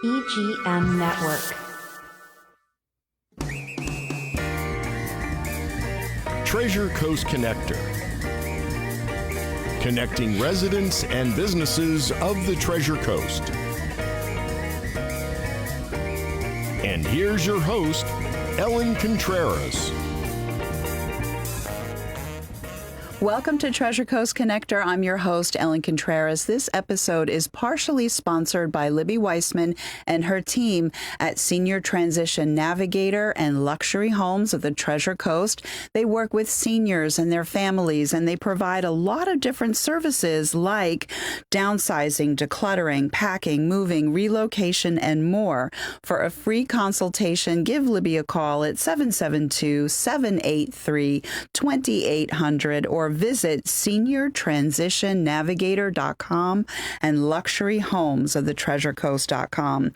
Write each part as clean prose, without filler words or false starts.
EGM Network. Treasure Coast Connector. Connecting residents and businesses of the Treasure Coast. And here's your host, Ellen Contreras. Welcome to Treasure Coast Connector. I'm your host, Ellen Contreras. This episode is partially sponsored by Libby Weissman and her team at Senior Transition Navigator and Luxury Homes of the Treasure Coast. They work with seniors and their families, and they provide a lot of different services like downsizing, decluttering, packing, moving, relocation, and more. For a free consultation, give Libby a call at 772-783-2800 or visit seniortransitionnavigator.com and luxuryhomesofthetreasurecoast.com.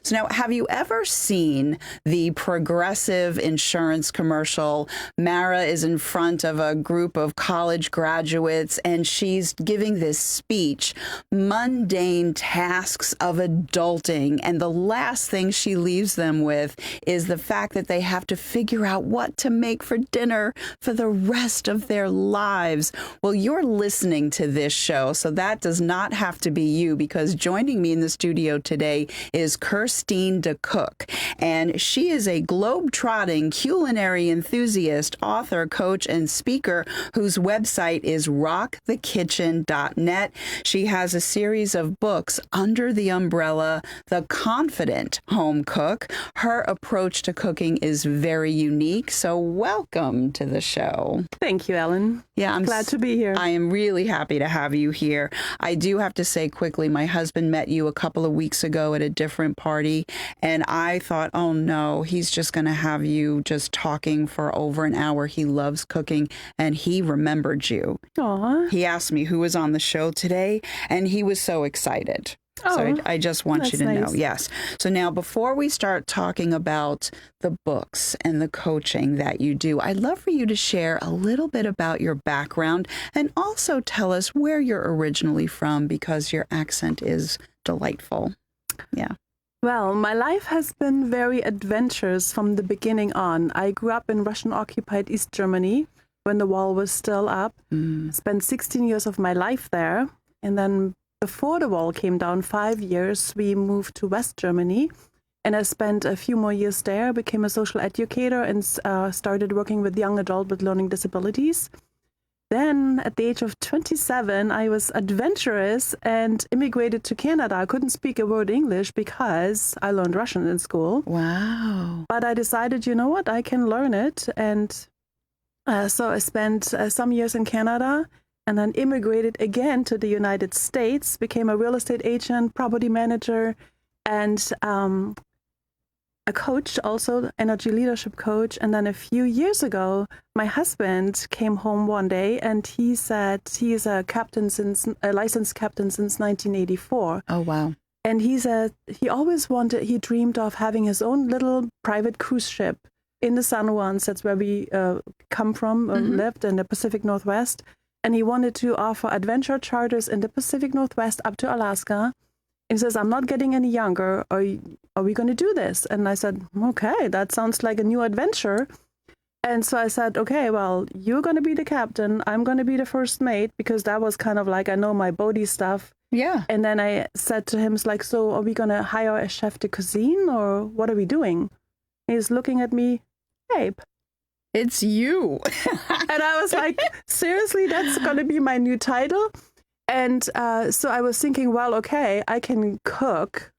So now, have you ever seen the Progressive insurance commercial? Mara is in front of a group of college graduates, and she's giving this speech, mundane tasks of adulting. And the last thing she leaves them with is the fact that they have to figure out what to make for dinner for the rest of their lives. Well, you're listening to this show, so that does not have to be you, because joining me in the studio today is Kerstin Decook, and she is a globetrotting culinary enthusiast, author, coach, and speaker whose website is rockthekitchen.net. She has a series of books under the umbrella The Confident Home Cook. Her approach to cooking is very unique, so welcome to the show. Thank you, Ellen. Yeah, I'm glad to be here. I am really happy to have you here. I do have to say quickly, my husband met you a couple of weeks ago at a different party, and I thought, oh no, he's just going to have you just talking for over an hour. He loves cooking, and he remembered you. Aww. He asked me who was on the show today, and he was so excited. Oh, so I just want you to nice. know. Yes. So now, before we start talking about the books and the coaching that you do, I'd love for you to share a little bit about your background and also tell us where you're originally from, because your accent is delightful. Yeah. Well, my life has been very adventurous from the beginning on. I grew up in Russian-occupied East Germany when the wall was still up. Spent 16 years of my life there. And then before the wall came down, 5 years, we moved to West Germany. And I spent a few more years there, became a social educator, and started working with young adults with learning disabilities. Then at the age of 27, I was adventurous and immigrated to Canada. I couldn't speak a word English because I learned Russian in school. Wow. But I decided, you know what, I can learn it. And so I spent some years in Canada and then immigrated again to the United States, became a real estate agent, property manager, and a coach, also energy leadership coach. And then a few years ago, my husband came home one day and he said he is a licensed captain since 1984. Oh, wow. And he said he dreamed of having his own little private cruise ship in the San Juans. That's where we come from, lived in the Pacific Northwest. And he wanted to offer adventure charters in the Pacific Northwest up to Alaska. And he says, I'm not getting any younger. Are we going to do this? And I said, okay, that sounds like a new adventure. And so I said, okay, well, you're going to be the captain. I'm going to be the first mate, because that was kind of like, I know my Bodhi stuff. Yeah. And then I said to him, like, so are we going to hire a chef de cuisine, or what are we doing? He's looking at me, babe. It's you. And I was like, seriously, that's going to be my new title? And so I was thinking, well, okay, I can cook.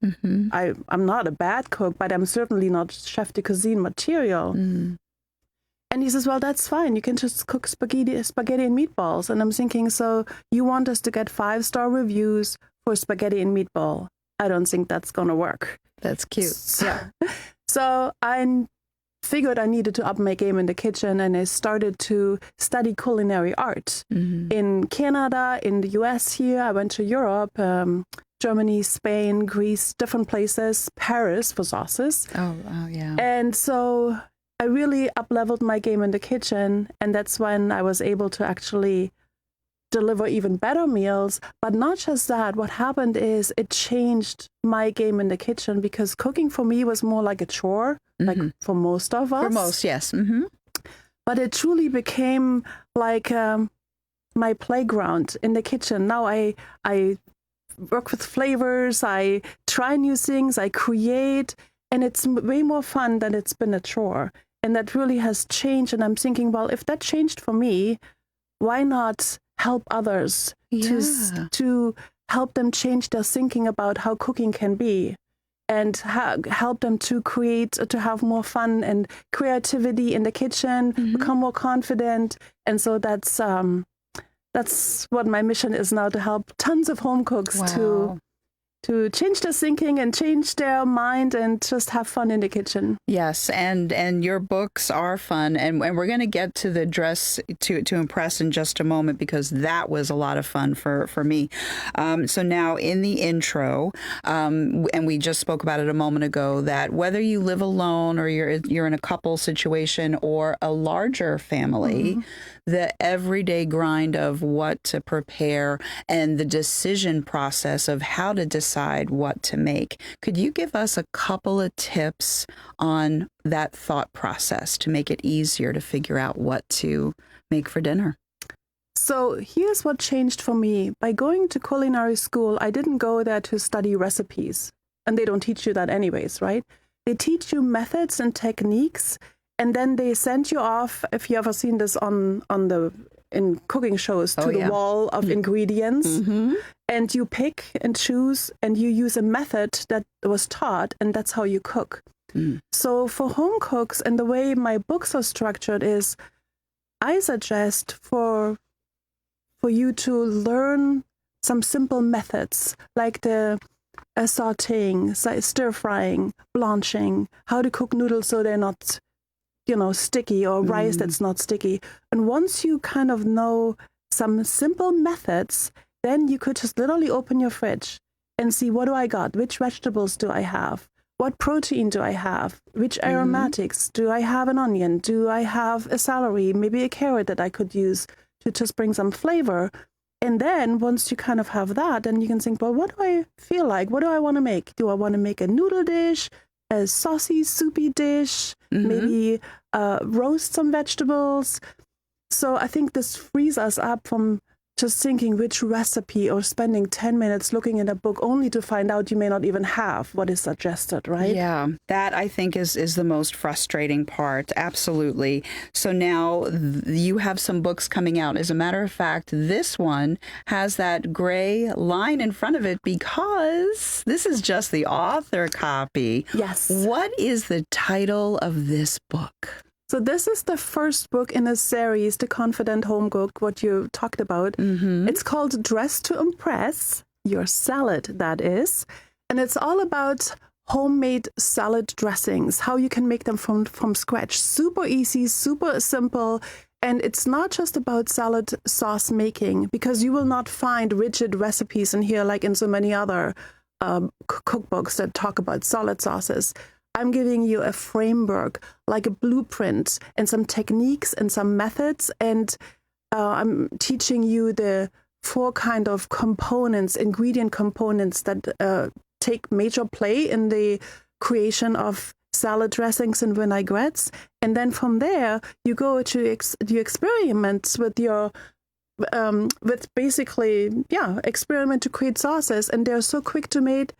I'm not a bad cook, but I'm certainly not chef de cuisine material. And he says, well, that's fine. You can just cook spaghetti and meatballs. And I'm thinking, so you want us to get 5-star reviews for spaghetti and meatball? I don't think that's going to work. That's cute. Yeah. So I figured I needed to up my game in the kitchen, and I started to study culinary art in Canada, in the US here. I went to Europe, Germany, Spain, Greece, different places, Paris for sauces. Oh, yeah. And so I really up-leveled my game in the kitchen, and that's when I was able to actually deliver even better meals. But not just that, what happened is it changed my game in the kitchen, because cooking for me was more like a chore, like for most of us. For most, yes. But it truly became like my playground in the kitchen. Now I work with flavors, I try new things, I create, and it's way more fun than it's been a chore. And that really has changed. And I'm thinking, well, if that changed for me, why not help others to help them change their thinking about how cooking can be, and help them to create, to have more fun and creativity in the kitchen, become more confident. And so that's what my mission is now, to help tons of home cooks to change their thinking and change their mind and just have fun in the kitchen. Yes, and your books are fun, and we're going to get to the Dress to Impress in just a moment, because that was a lot of fun for me. So now in the intro, and we just spoke about it a moment ago, that whether you live alone or you're in a couple situation or a larger family, the everyday grind of what to prepare and the decision process of how to decide what to make. Could you give us a couple of tips on that thought process to make it easier to figure out what to make for dinner? So here's what changed for me. By going to culinary school, I didn't go there to study recipes. And they don't teach you that anyways, right? They teach you methods and techniques, and then they send you off, if you ever seen this in cooking shows, to the wall of ingredients, and you pick and choose, and you use a method that was taught, and that's how you cook. So for home cooks, and the way my books are structured is, I suggest for you to learn some simple methods, like the sautéing, stir frying, blanching, how to cook noodles so they're not sticky, or rice that's not sticky. And once you kind of know some simple methods, then you could just literally open your fridge and see, what do I got? Which vegetables do I have? What protein do I have? Which aromatics? Do I have an onion? Do I have a celery? Maybe a carrot that I could use to just bring some flavor. And then once you kind of have that, then you can think, well, what do I feel like? What do I want to make? Do I want to make a noodle dish, a saucy, soupy dish, maybe roast some vegetables? So I think this frees us up from just thinking which recipe, or spending 10 minutes looking in a book only to find out you may not even have what is suggested, right? Yeah, that I think is the most frustrating part. Absolutely. So now you have some books coming out. As a matter of fact, this one has that gray line in front of it because this is just the author copy. Yes. What is the title of this book? So this is the first book in a series, The Confident Home Cook, what you talked about. It's called Dress to Impress, Your Salad, that is. And it's all about homemade salad dressings, how you can make them from scratch. Super easy, super simple. And it's not just about salad sauce making, because you will not find rigid recipes in here like in so many other cookbooks that talk about salad sauces. I'm giving you a framework, like a blueprint, and some techniques and some methods. And I'm teaching you the 4 kind of components, ingredient components that take major play in the creation of salad dressings and vinaigrettes. And then from there, you go to you experiment with your experiment to create sauces. And they're so quick to make.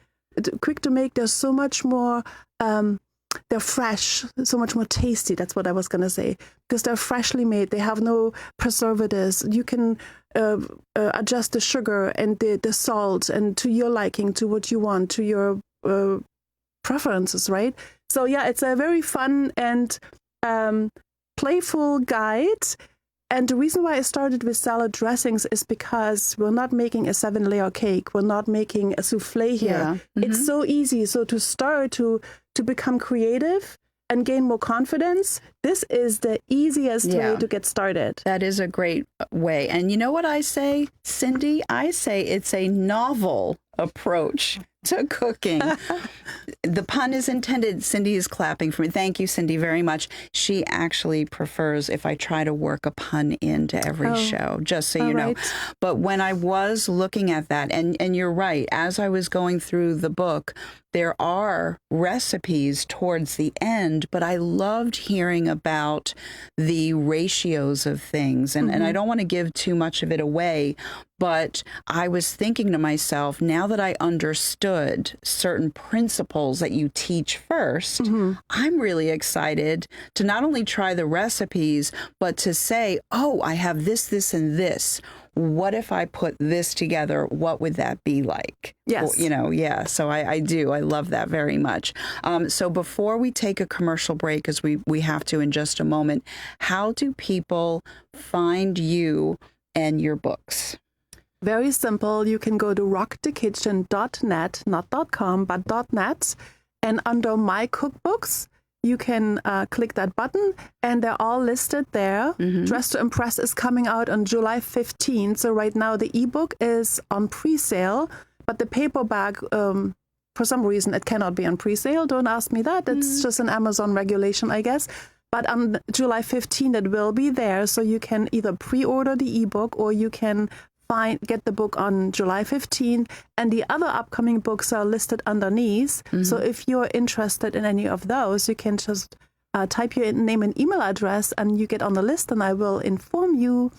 There's so much more. They're fresh, so much more tasty. That's what I was going to say, because they're freshly made. They have no preservatives. You can adjust the sugar and the salt, and to your liking, to what you want, to your preferences, right? So yeah, it's a very fun and playful guide. And the reason why I started with salad dressings is because we're not making a 7-layer cake. We're not making a souffle here. Yeah. It's so easy. So to start to become creative and gain more confidence, this is the easiest way to get started. That is a great way. And you know what I say, Cindy? I say it's a novel approach to cooking. The pun is intended. Cindy is clapping for me. Thank you, Cindy, very much. She actually prefers if I try to work a pun into every show, just so you know. Right. But when I was looking at that, and you're right, as I was going through the book, there are recipes towards the end, but I loved hearing about the ratios of things. And I don't want to give too much of it away, but I was thinking to myself, now that I understood certain principles that you teach first, I'm really excited to not only try the recipes, but to say, oh, I have this, this, and this. What if I put this together? What would that be like? Yes. Well, so I do. I love that very much. So before we take a commercial break, as we have to in just a moment, how do people find you and your books? Very simple. You can go to rockthekitchen.net, not .com, but .net, and under My Cookbooks, you can click that button, and they're all listed there. Dress to Impress is coming out on July 15th. So right now the ebook is on pre-sale, but the paperback, for some reason, it cannot be on pre-sale. Don't ask me that. It's just an Amazon regulation, I guess. But on July 15th, it will be there. So you can either pre-order the ebook or you can get the book on July 15th, and the other upcoming books are listed underneath. So if you're interested in any of those, you can just type your name and email address and you get on the list, and I will inform you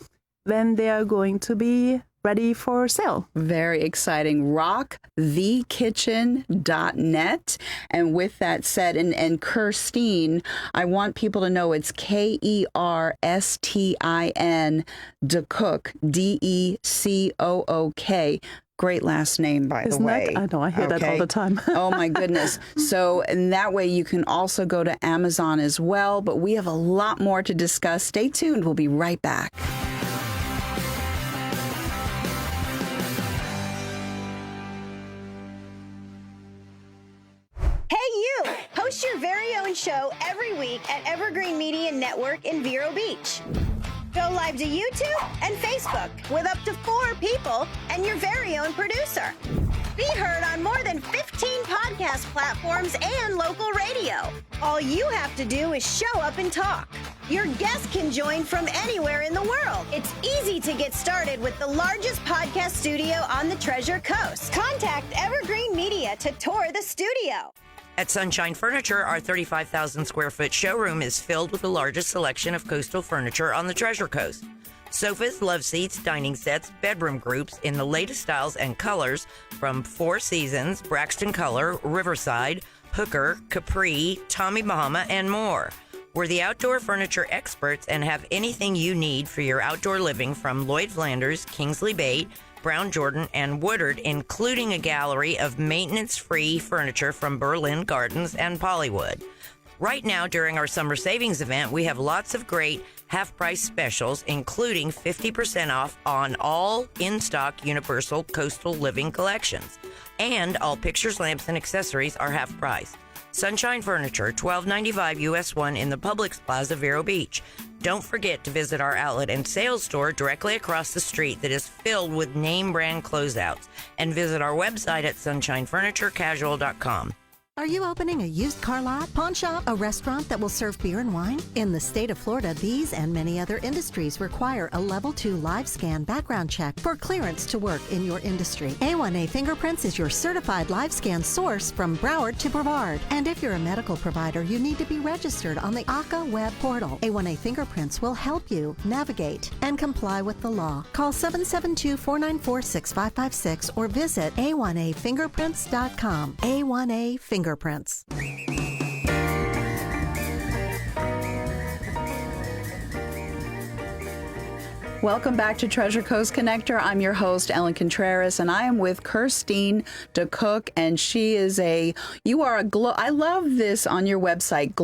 when they're going to be ready for sale. Very exciting. rockthekitchen.net. And with that said, and Kerstin, I want people to know it's Kerstin Decook, Decook. Great last name, by the way. I know, I hear that all the time. Oh, my goodness. So, and that way you can also go to Amazon as well. But we have a lot more to discuss. Stay tuned. We'll be right back. Hey, you! Host your very own show every week at Evergreen Media Network in Vero Beach. Go live to YouTube and Facebook with up to 4 people and your very own producer. Be heard on more than 15 podcast platforms and local radio. All you have to do is show up and talk. Your guests can join from anywhere in the world. It's easy to get started with the largest podcast studio on the Treasure Coast. Contact Evergreen Media to tour the studio. At Sunshine Furniture, our 35,000 square foot showroom is filled with the largest selection of coastal furniture on the Treasure Coast. Sofas, love seats, dining sets, bedroom groups in the latest styles and colors from Four Seasons, Braxton Color, Riverside, Hooker, Capri, Tommy Bahama, and more. We're the outdoor furniture experts and have anything you need for your outdoor living from Lloyd Flanders, Kingsley Bate, Brown Jordan, and Woodard, including a gallery of maintenance-free furniture from Berlin Gardens and Pollywood. Right now, during our summer savings event, we have lots of great half-price specials, including 50% off on all in-stock Universal Coastal Living collections. And all pictures, lamps, and accessories are half price. Sunshine Furniture, $12.95 US 1 in the Publix Plaza, Vero Beach. Don't forget to visit our outlet and sales store directly across the street that is filled with name brand closeouts. And visit our website at sunshinefurniturecasual.com. Are you opening a used car lot, pawn shop, a restaurant that will serve beer and wine? In the state of Florida, these and many other industries require a Level 2 live scan background check for clearance to work in your industry. A1A Fingerprints is your certified live scan source from Broward to Brevard. And if you're a medical provider, you need to be registered on the ACA web portal. A1A Fingerprints will help you navigate and comply with the law. Call 772-494-6556 or visit a1afingerprints.com. A1A Fingerprints. Welcome back to Treasure Coast Connector. I'm your host, Ellen Contreras, and I am with Kerstin Decook, and she is I love this on your website,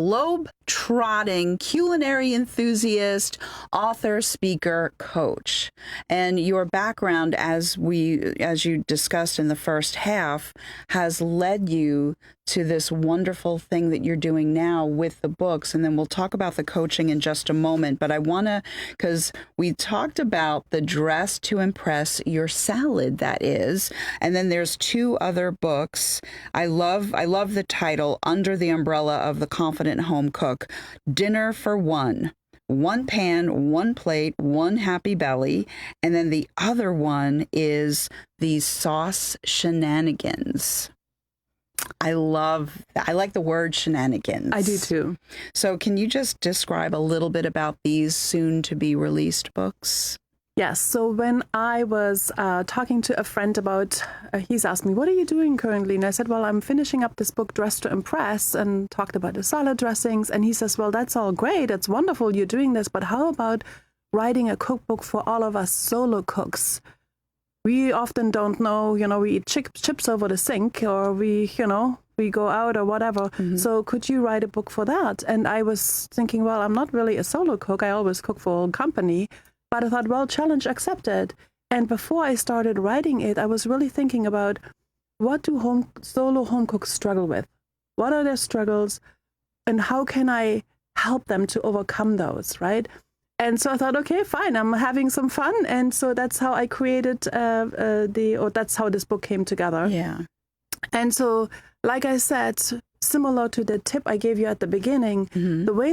globe-trotting culinary enthusiast, author, speaker, coach. And your background, as you discussed in the first half, has led you to this wonderful thing that you're doing now with the books. And then we'll talk about the coaching in just a moment. But I want to, because we talked about the dress to impress, your salad, that is. And then there's two other books. I love the title, Under the Umbrella of the Confident Home Cook, Dinner for One. One pan, one plate, one happy belly. And then the other one is the sauce shenanigans. I like the word shenanigans. I do too. So can you just describe a little bit about these soon to be released books? Yes. So when I was talking to a friend about, he's asked me, what are you doing currently? And I said, well, I'm finishing up this book, Dress to Impress, and talked about the salad dressings. And he says, well, that's all great. It's wonderful you're doing this. But how about writing a cookbook for all of us solo cooks? We often don't know, we eat chips over the sink, or we go out or whatever. Mm-hmm. So could you write a book for that? And I was thinking, well, I'm not really a solo cook. I always cook for a company. But I thought, well, challenge accepted. And before I started writing it, I was really thinking about, what do solo home cooks struggle with? What are their struggles? And how can I help them to overcome those, right? And so I thought, okay, fine, I'm having some fun. And so that's how I created that's how this book came together. Yeah. And so, like I said, similar to the tip I gave you at the beginning, mm-hmm. the way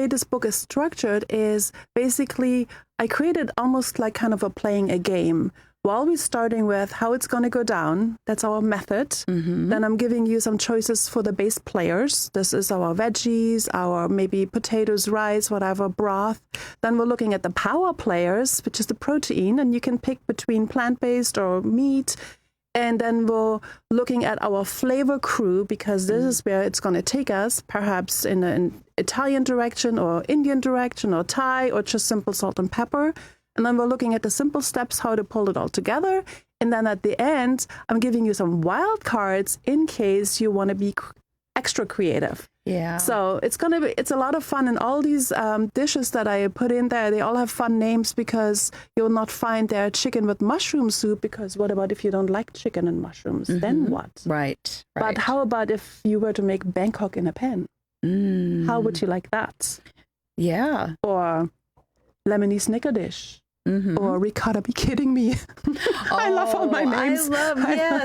this book is structured is basically I created almost like kind of playing a game. While we're starting with how it's going to go down, that's our method. Mm-hmm. Then I'm giving you some choices for the base players. This is our veggies, our maybe potatoes, rice, whatever, broth. Then we're looking at the power players, which is the protein, and you can pick between plant-based or meat. And then we're looking at our flavor crew, because this is where it's going to take us, perhaps in an Italian direction or Indian direction or Thai or just simple salt and pepper. And then we're looking at the simple steps, how to pull it all together. And then at the end, I'm giving you some wild cards in case you want to be extra creative. Yeah. So it's a lot of fun. And all these dishes that I put in there, they all have fun names, because you'll not find there chicken with mushroom soup, because what about if you don't like chicken and mushrooms? Mm-hmm. Then what? Right. But how about if you were to make Bangkok in a pan? Mm. How would you like that? Yeah. Or Lebanese snicker dish. Mm-hmm. Or ricotta, be kidding me. I love all my names.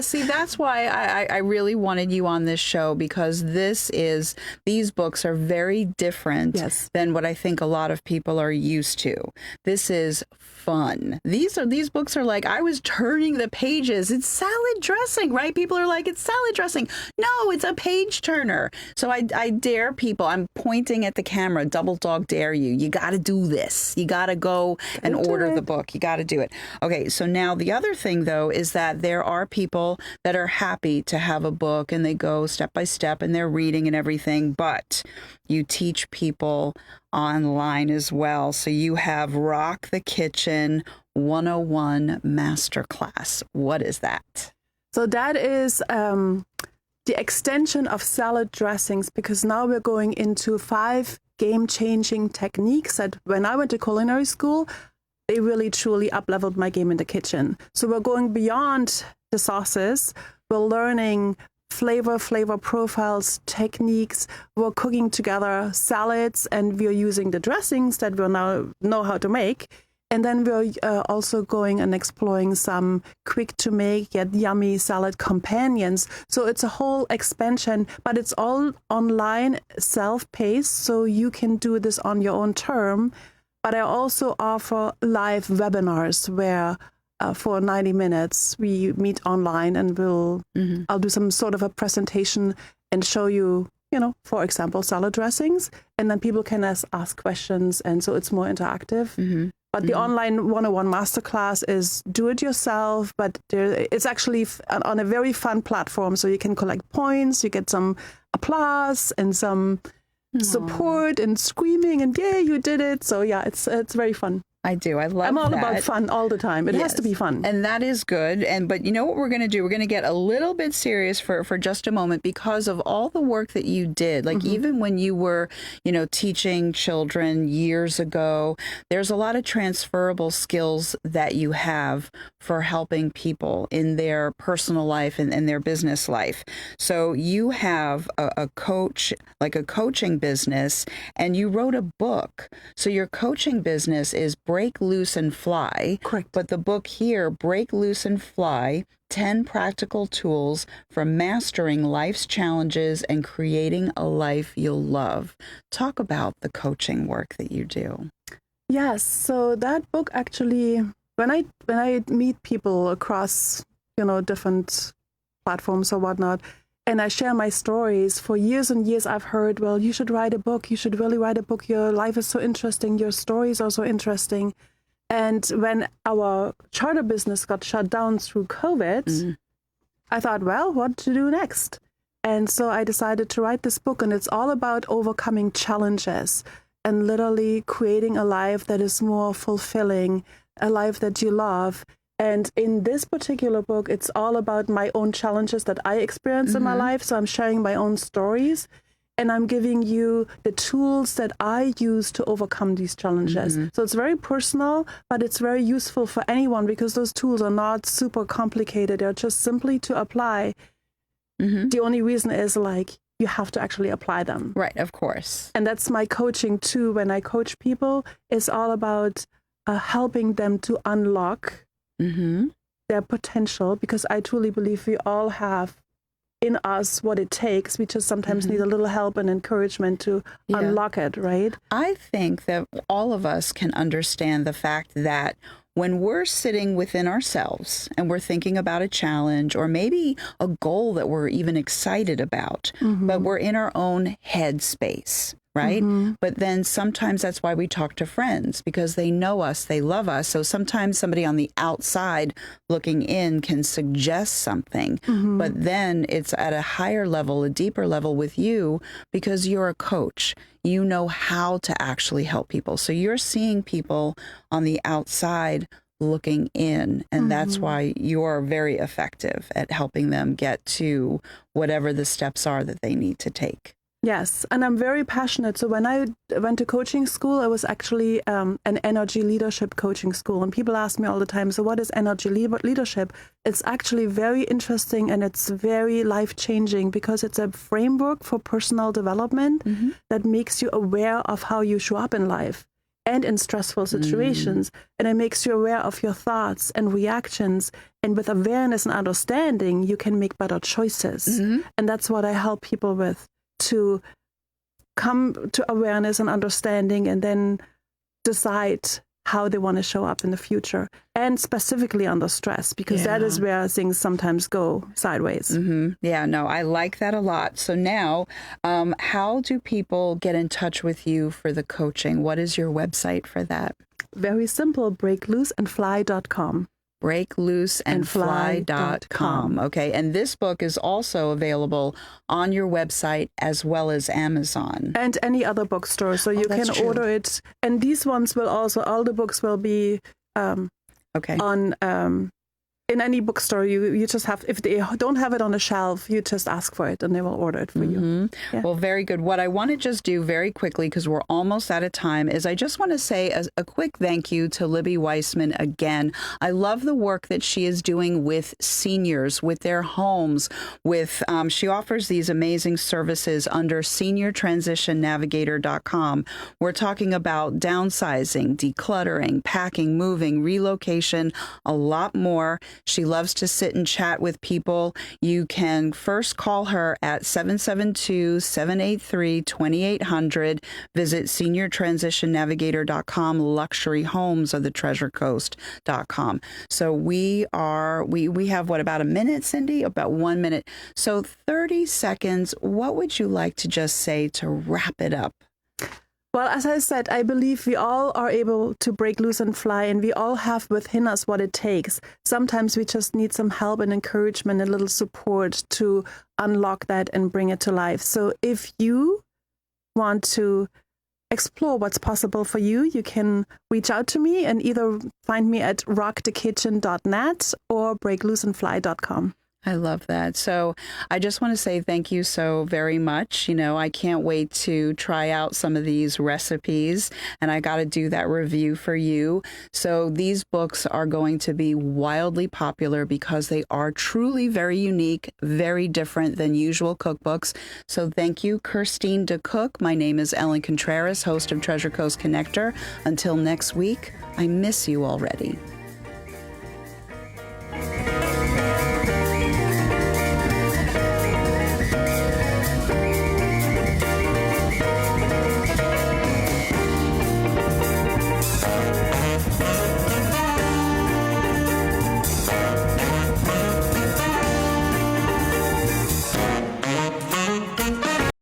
See, that's why I really wanted you on this show, because these books are very different than what I think a lot of people are used to. This is fun. These books are like, I was turning the pages. It's salad dressing, right? People are like, it's salad dressing. No, it's a page turner. So I dare people. I'm pointing at the camera, double dog dare you. You got to do this. You got to go and order the book. You got to do it. Okay, so now the other thing, though, is that there are people that are happy to have a book and they go step by step and they're reading and everything, but you teach people online as well. So you have Rock the Kitchen 101 Masterclass. What is that? So that is the extension of salad dressings, because now we're going into 5 game-changing techniques that when I went to culinary school, they really truly up-leveled my game in the kitchen. So we're going beyond the sauces. We're learning flavor profiles, techniques. We're cooking together salads, and we're using the dressings that we now know how to make. And then we're also going and exploring some quick to make yet yummy salad companions. So it's a whole expansion, but it's all online, self-paced, so you can do this on your own term. But I also offer live webinars where for 90 minutes we meet online, and I'll do some sort of a presentation and show you, for example, salad dressings, and then people can ask questions, and so it's more interactive. Mm-hmm. But the online 101 masterclass is do it yourself, but it's actually on a very fun platform, so you can collect points, you get some applause and some support and screaming and yeah, you did it. So yeah, it's very fun. I do. I love I'm all that. about fun all the time. It has to be fun. And that is good. But you know what we're going to do? We're going to get a little bit serious for just a moment because of all the work that you did. Like even when you were, teaching children years ago, there's a lot of transferable skills that you have for helping people in their personal life and their business life. So you have a coach, like a coaching business, and you wrote a book. So your coaching business is Break Loose and Fly. Correct. But the book here, Break Loose and Fly, 10 Practical Tools for Mastering Life's Challenges and Creating a Life You'll Love. Talk about the coaching work that you do. Yes. So that book actually, when I meet people across, different platforms or whatnot, and I share my stories, for years and years I've heard, well, you should write a book. You should really write a book. Your life is so interesting. Your stories are so interesting. And when our charter business got shut down through COVID, I thought, well, what to do next? And so I decided to write this book, and it's all about overcoming challenges and literally creating a life that is more fulfilling, a life that you love. And in this particular book, it's all about my own challenges that I experienced in my life. So I'm sharing my own stories, and I'm giving you the tools that I use to overcome these challenges. So it's very personal, but it's very useful for anyone because those tools are not super complicated. They're just simply to apply. The only reason is you have to actually apply them. Right, of course. And that's my coaching too. When I coach people, it's all about helping them to unlock their potential, because I truly believe we all have in us what it takes. We just sometimes need a little help and encouragement to unlock it, right? I think that all of us can understand the fact that when we're sitting within ourselves and we're thinking about a challenge or maybe a goal that we're even excited about, but we're in our own head space, right? But then sometimes that's why we talk to friends, because they know us, they love us. So sometimes somebody on the outside looking in can suggest something, but then it's at a higher level, a deeper level with you, because you're a coach. You know how to actually help people. So you're seeing people on the outside looking in, and that's why you're very effective at helping them get to whatever the steps are that they need to take. Yes, and I'm very passionate. So when I went to coaching school, it was actually an energy leadership coaching school. And people ask me all the time, so what is energy leadership? It's actually very interesting, and it's very life-changing because it's a framework for personal development that makes you aware of how you show up in life and in stressful situations. And it makes you aware of your thoughts and reactions. And with awareness and understanding, you can make better choices. And that's what I help people with, to come to awareness and understanding and then decide how they want to show up in the future, and specifically under stress, because that is where things sometimes go sideways. Yeah, no, I like that a lot. So now, how do people get in touch with you for the coaching? What is your website for that? Very simple, breaklooseandfly.com. breaklooseandfly.com. Okay. And this book is also available on your website as well as Amazon. And any other bookstore. So you can order it. And these ones will also, all the books will be on in any bookstore. You just have, if they don't have it on a shelf, you just ask for it and they will order it for you. Yeah. Well, very good. What I want to just do very quickly, because we're almost out of time, is I just want to say a quick thank you to Libby Weissman again. I love the work that she is doing with seniors, with their homes, with she offers these amazing services under seniortransitionnavigator.com. We're talking about downsizing, decluttering, packing, moving, relocation, a lot more. She loves to sit and chat with people. You can first call her at 772-783-2800. Visit seniortransitionnavigator.com. Luxury homes of the Treasure Coast.com. So we have about a minute, Cindy? About 1 minute. So 30 seconds. What would you like to just say to wrap it up? Well, as I said, I believe we all are able to break loose and fly, and we all have within us what it takes. Sometimes we just need some help and encouragement, a little support to unlock that and bring it to life. So if you want to explore what's possible for you, you can reach out to me and either find me at rockthekitchen.net or breaklooseandfly.com. I love that. So I just want to say thank you so very much. I can't wait to try out some of these recipes, and I got to do that review for you. So these books are going to be wildly popular because they are truly very unique, very different than usual cookbooks. So thank you, Kerstin Decook. My name is Ellen Contreras, host of Treasure Coast Connector. Until next week, I miss you already.